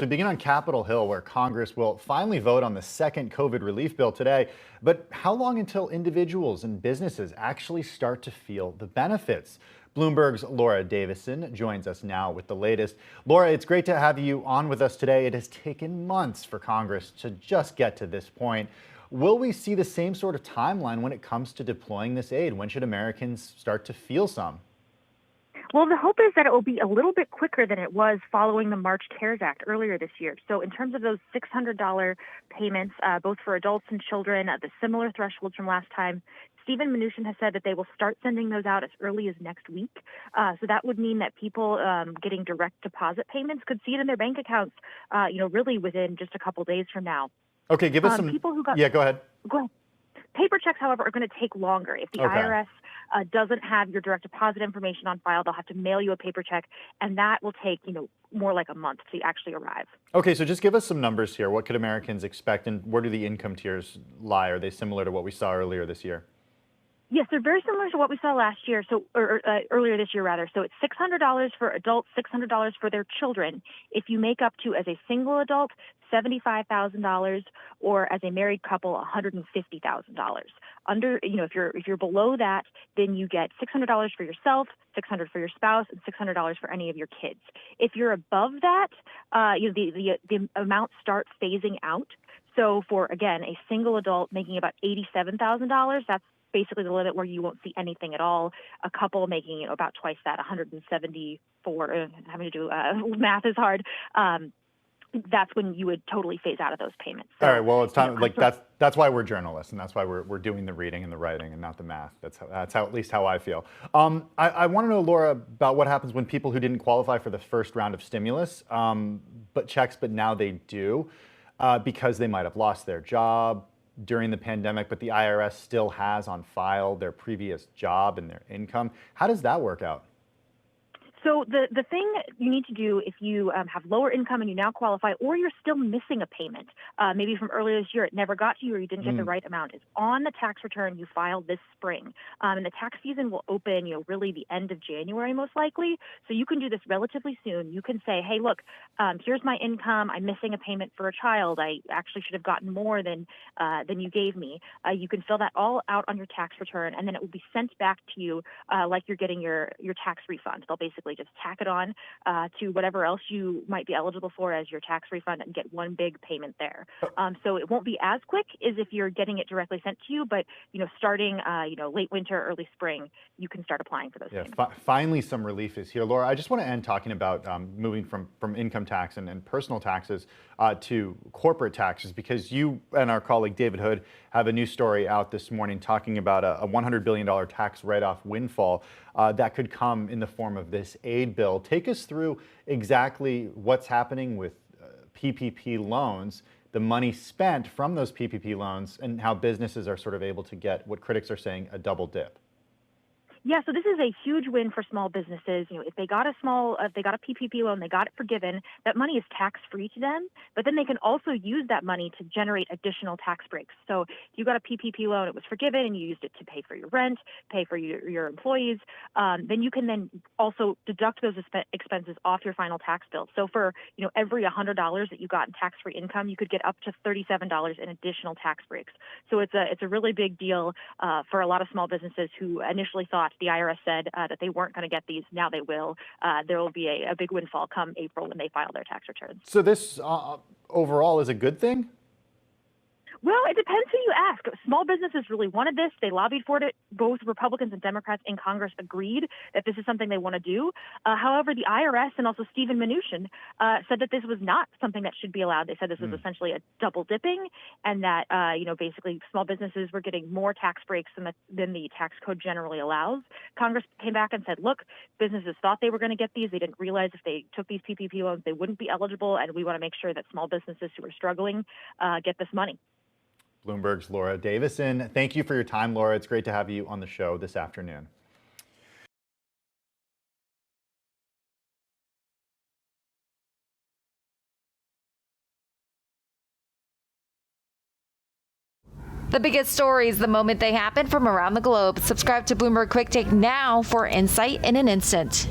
To begin on Capitol Hill, where Congress will finally vote on the second COVID relief bill today. But how long until individuals and businesses actually start to feel the benefits? Bloomberg's Laura Davison joins us now with the latest. Laura, it's great to have you on with us today. It has taken months for Congress to just get to this point. Will we see the same sort of timeline when it comes to deploying this aid? When should Americans start to feel some? Well, the hope is that it will be a little bit quicker than it was following the March CARES Act earlier this year. So in terms of those $600 payments, both for adults and children, the similar thresholds from last time, Steven Mnuchin has said that they will start sending those out as early as next week. So that would mean that people getting direct deposit payments could see it in their bank accounts, really within just a couple days from now. Okay, give us some. People who got, yeah, go ahead. Go ahead. Paper checks, however, are going to take longer. If the IRS doesn't have your direct deposit information on file, they'll have to mail you a paper check, and that will take, more like a month to actually arrive. Okay, so just give us some numbers here. What could Americans expect, and where do the income tiers lie? Are they similar to what we saw earlier this year? Yes, they're very similar to what we saw last year, or earlier this year, rather. So it's $600 for adults, $600 for their children. If you make up to, as a single adult, $75,000, or as a married couple, $150,000. If you're below that, then you get $600 for yourself, $600 for your spouse, and $600 for any of your kids. If you're above that, the amount starts phasing out. So for, again, a single adult making about $87,000, that's basically the limit where you won't see anything at all. A couple making about twice that, 174. Having to do math is hard. That's when you would totally phase out of those payments. So, all right. Well, it's time. That's why we're journalists, and that's why we're doing the reading and the writing, and not the math. That's how at least how I feel. I want to know, Laura, about what happens when people who didn't qualify for the first round of stimulus, but now they do, because they might have lost their job during the pandemic, but the IRS still has on file their previous job and their income. How does that work out? So the thing you need to do if you have lower income and you now qualify, or you're still missing a payment, maybe from earlier this year, it never got to you or you didn't get the right amount, is on the tax return you filed this spring. And the tax season will open, really the end of January most likely. So you can do this relatively soon. You can say, hey, look, here's my income. I'm missing a payment for a child. I actually should have gotten more than you gave me. You can fill that all out on your tax return, and then it will be sent back to you like you're getting your tax refund. They'll basically just tack it on to whatever else you might be eligible for as your tax refund and get one big payment there. So it won't be as quick as if you're getting it directly sent to you, but starting late winter, early spring, you can start applying for those payments. Finally, some relief is here. Laura, I just want to end talking about moving from income tax and personal taxes to corporate taxes, because you and our colleague David Hood have a new story out this morning talking about a $100 billion tax write-off windfall that could come in the form of this aid bill. Take us through exactly what's happening with PPP loans, the money spent from those PPP loans, and how businesses are sort of able to get what critics are saying a double dip. Yeah, so this is a huge win for small businesses. If they got a PPP loan, they got it forgiven, that money is tax-free to them, but then they can also use that money to generate additional tax breaks. So if you got a PPP loan, it was forgiven, and you used it to pay for your rent, pay for your employees, then you can then also deduct those expenses off your final tax bill. So for every $100 that you got in tax-free income, you could get up to $37 in additional tax breaks. So it's a really big deal for a lot of small businesses who initially thought the IRS said that they weren't going to get these. Now they will. There will be a big windfall come April when they file their tax returns. So this overall is a good thing? Well, it depends who you ask. Small businesses really wanted this. They lobbied for it. Both Republicans and Democrats in Congress agreed that this is something they want to do. However, the IRS and also Steven Mnuchin said that this was not something that should be allowed. They said this was essentially a double dipping, and that basically small businesses were getting more tax breaks than the tax code generally allows. Congress came back and said, look, businesses thought they were going to get these. They didn't realize if they took these PPP loans, they wouldn't be eligible, and we want to make sure that small businesses who are struggling get this money. Bloomberg's Laura Davison. Thank you for your time, Laura. It's great to have you on the show this afternoon. The biggest stories the moment they happen from around the globe. Subscribe to Bloomberg Quick Take now for insight in an instant.